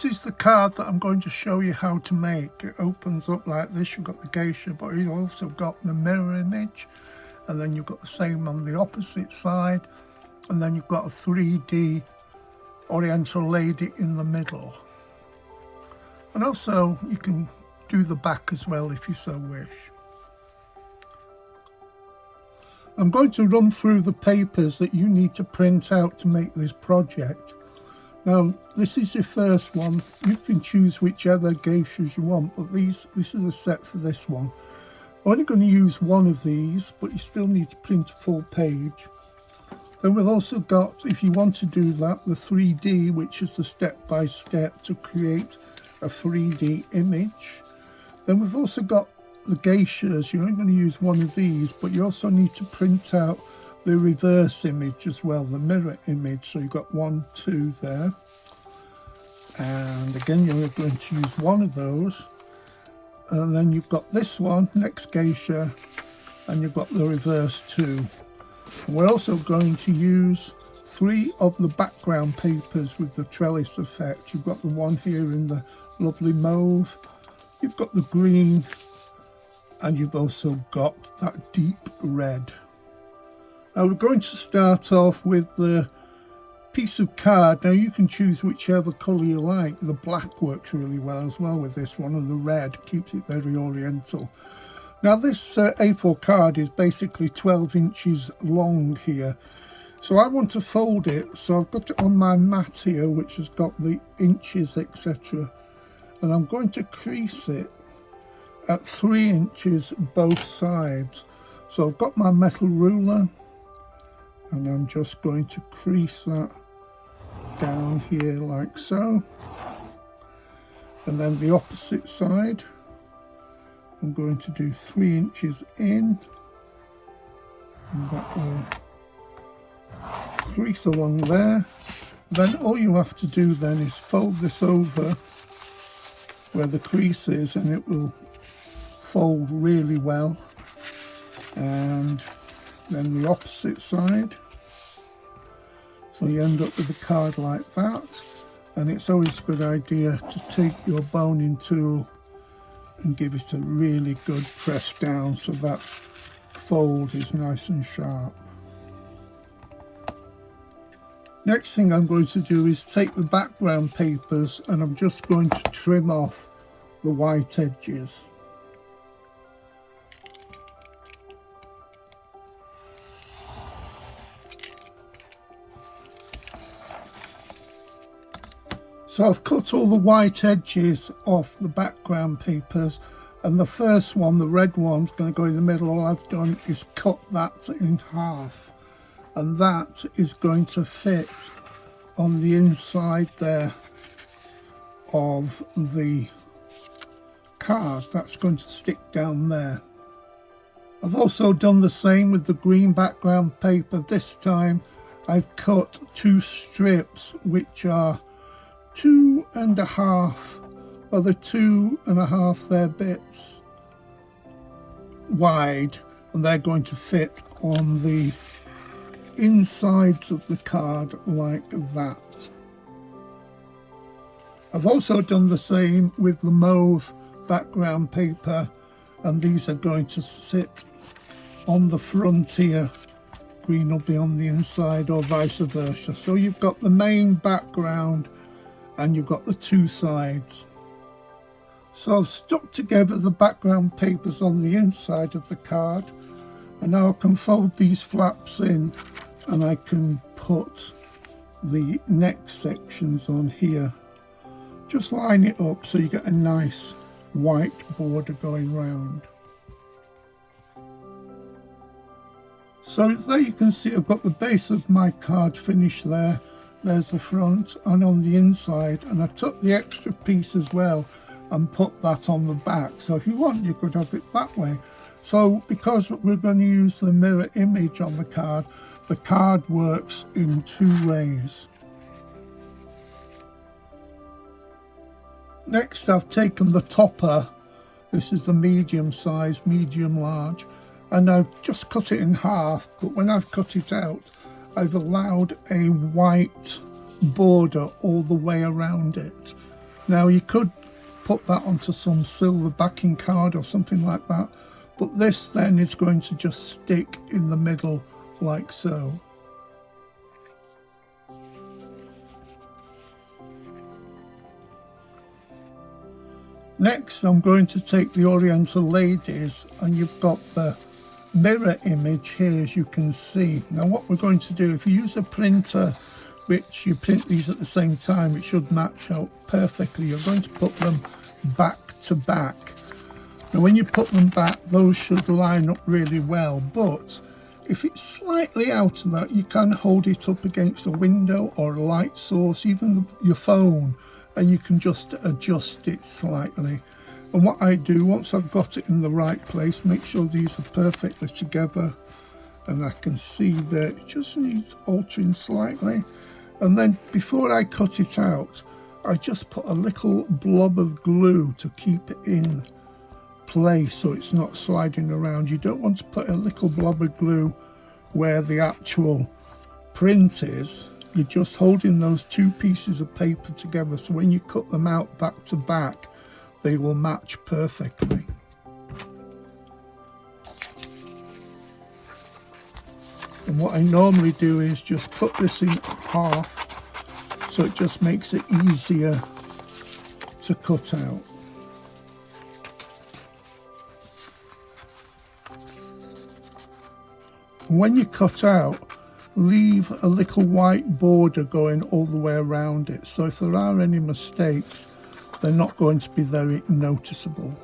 This is the card that I'm going to show you how to make. It opens up like this. You've got the geisha, but you've also got the mirror image, and then you've got the same on the opposite side, and then you've got a 3D Oriental lady in the middle. And also you can do the back as well if you so wish. I'm going to run through the papers that you need to print out to make this project. Now, this is your first one. You can choose whichever geishas you want, but this is a set for this one. I'm only going to use one of these, but you still need to print a full page. Then we've also got, if you want to do that, the 3D, which is the step-by-step to create a 3D image. Then we've also got the geishas. You're only going to use one of these, but you also need to print out the reverse image as well, the mirror image. So you've got 1, 2 there. And again, you're going to use one of those. And then you've got this one, next geisha, and you've got the reverse too. And we're also going to use 3 of the background papers with the trellis effect. You've got the one here in the lovely mauve, you've got the green, and you've also got that deep red. Now we're going to start off with the piece of card. Now you can choose whichever colour you like. The black works really well as well with this one, and the red keeps it very oriental. Now this A4 card is basically 12 inches long here. So I want to fold it, so I've got it on my mat here, which has got the inches, etc. And I'm going to crease it at 3 inches both sides. So I've got my metal ruler, and I'm just going to crease that down here like so. And then the opposite side, I'm going to do 3 inches in, and that will crease along there. Then all you have to do then is fold this over where the crease is, and it will fold really well. And then the opposite side, so you end up with a card like that. And it's always a good idea to take your boning tool and give it a really good press down so that fold is nice and sharp. Next thing I'm going to do is take the background papers, and I'm just going to trim off the white edges. So I've cut all the white edges off the background papers, and the first one, the red one's going to go in the middle. All I've done is cut that in half, and that is going to fit on the inside there of the card. That's going to stick down there. I've also done the same with the green background paper. This time I've cut 2 strips which are 2.5, well, the 2.5 there bits wide, and they're going to fit on the insides of the card like that. I've also done the same with the mauve background paper, and these are going to sit on the front here. Green will be on the inside, or vice versa. So you've got the main background and you've got the 2 sides. So I've stuck together the background papers on the inside of the card, and now I can fold these flaps in, and I can put the next sections on here. Just line it up so you get a nice white border going round. So there you can see I've got the base of my card finished there. There's the front, and on the inside, and I took the extra piece as well and put that on the back. So if you want, you could have it that way. So because we're going to use the mirror image on the card works in 2 ways. Next, I've taken the topper. This is the medium size, medium large, and I've just cut it in half, but when I've cut it out, I've allowed a white border all the way around it. Now you could put that onto some silver backing card or something like that, but this then is going to just stick in the middle like so. Next I'm going to take the Oriental Ladies, and you've got the mirror image here, as you can see. Now what we're going to do, if you use a printer which you print these at the same time, it should match out perfectly. You're going to put them back to back. Now when you put them back, those should line up really well, but if it's slightly out of that, you can hold it up against a window or a light source, even your phone, and you can just adjust it slightly. And what I do, once I've got it in the right place, make sure these are perfectly together, and I can see that it just needs altering slightly. And then before I cut it out, I just put a little blob of glue to keep it in place so it's not sliding around. You don't want to put a little blob of glue where the actual print is. You're just holding those two pieces of paper together, so when you cut them out back to back, they will match perfectly. And what I normally do is just cut this in half, so it just makes it easier to cut out. And when you cut out, leave a little white border going all the way around it, so if there are any mistakes, they're not going to be very noticeable.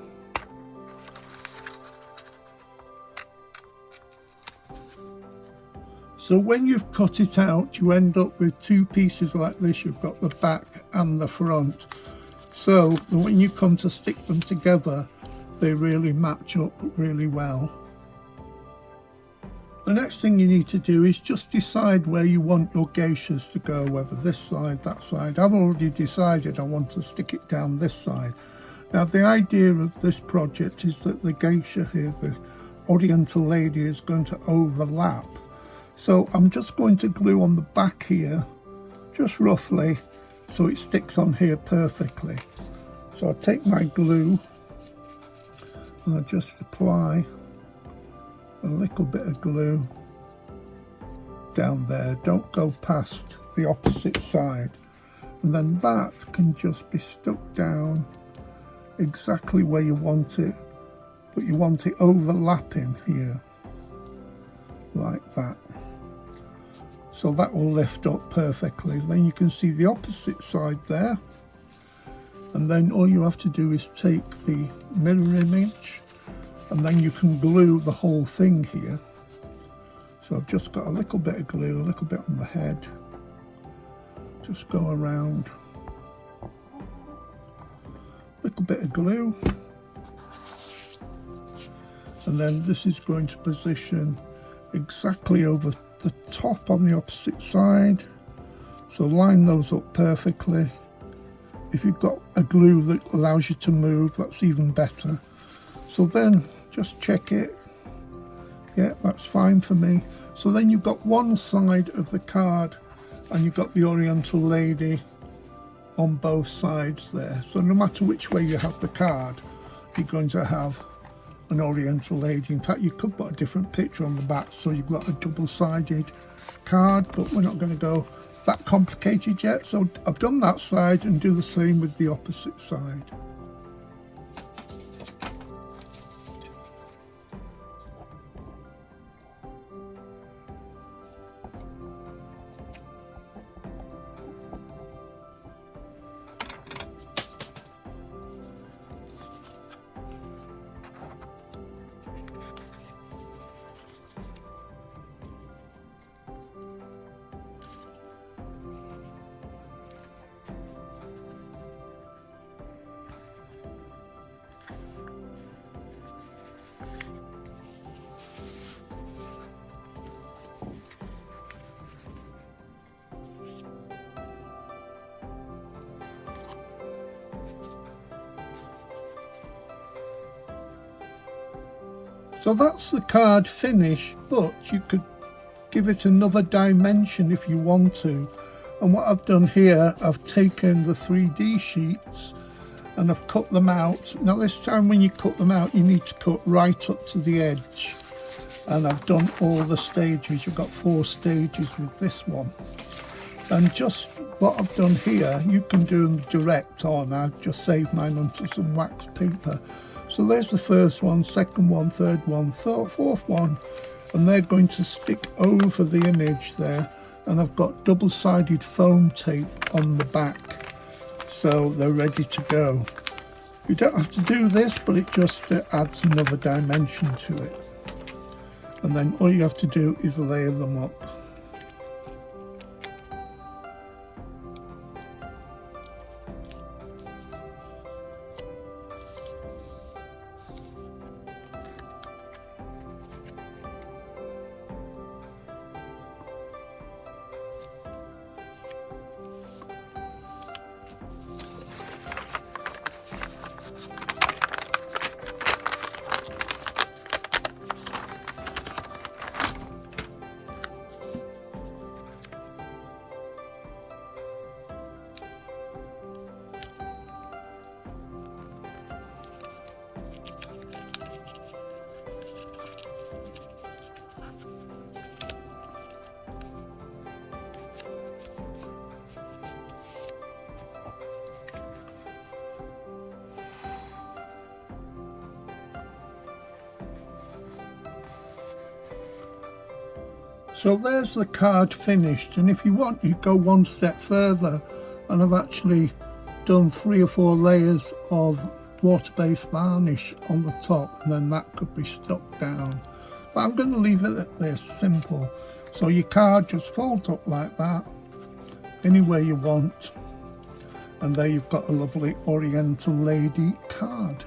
So when you've cut it out, you end up with two pieces like this. You've got the back and the front. So when you come to stick them together, they really match up really well. The next thing you need to do is just decide where you want your geishas to go, whether this side, that side. I've already decided I want to stick it down this side. Now the idea of this project is that the geisha here, the Oriental Lady, is going to overlap. So I'm just going to glue on the back here, just roughly, so it sticks on here perfectly. So I take my glue and I just apply a little bit of glue down there. Don't go past the opposite side, and then that can just be stuck down exactly where you want it, but you want it overlapping here like that, so that will lift up perfectly. Then you can see the opposite side there, and then all you have to do is take the mirror image, and then you can glue the whole thing here. So I've just got a little bit of glue, a little bit on the head, just go around, little bit of glue, and then this is going to position exactly over the top on the opposite side, so line those up perfectly. If you've got a glue that allows you to move, that's even better. So then just check it. Yeah, that's fine for me. So then you've got one side of the card and you've got the Oriental Lady on both sides there. So no matter which way you have the card, you're going to have an Oriental Lady. In fact, you could put a different picture on the back, so you've got a double-sided card, but we're not going to go that complicated yet. So I've done that side, and do the same with the opposite side. So that's the card finished, but you could give it another dimension if you want to. And what I've done here, I've taken the 3D sheets and I've cut them out. Now this time when you cut them out, you need to cut right up to the edge, and I've done all the stages. You've got 4 stages with this one. And just what I've done here, you can do them direct on. I've just saved mine onto some wax paper. So there's the first one, second one, third one, fourth one, and they're going to stick over the image there. And I've got double-sided foam tape on the back, so they're ready to go. You don't have to do this, but it just adds another dimension to it. And then all you have to do is layer them up. So there's the card finished, and if you want, you go one step further, and I've actually done 3 or 4 layers of water-based varnish on the top, and then that could be stuck down. But I'm going to leave it at this, simple. So your card just folds up like that, anywhere you want, and there you've got a lovely Oriental lady card.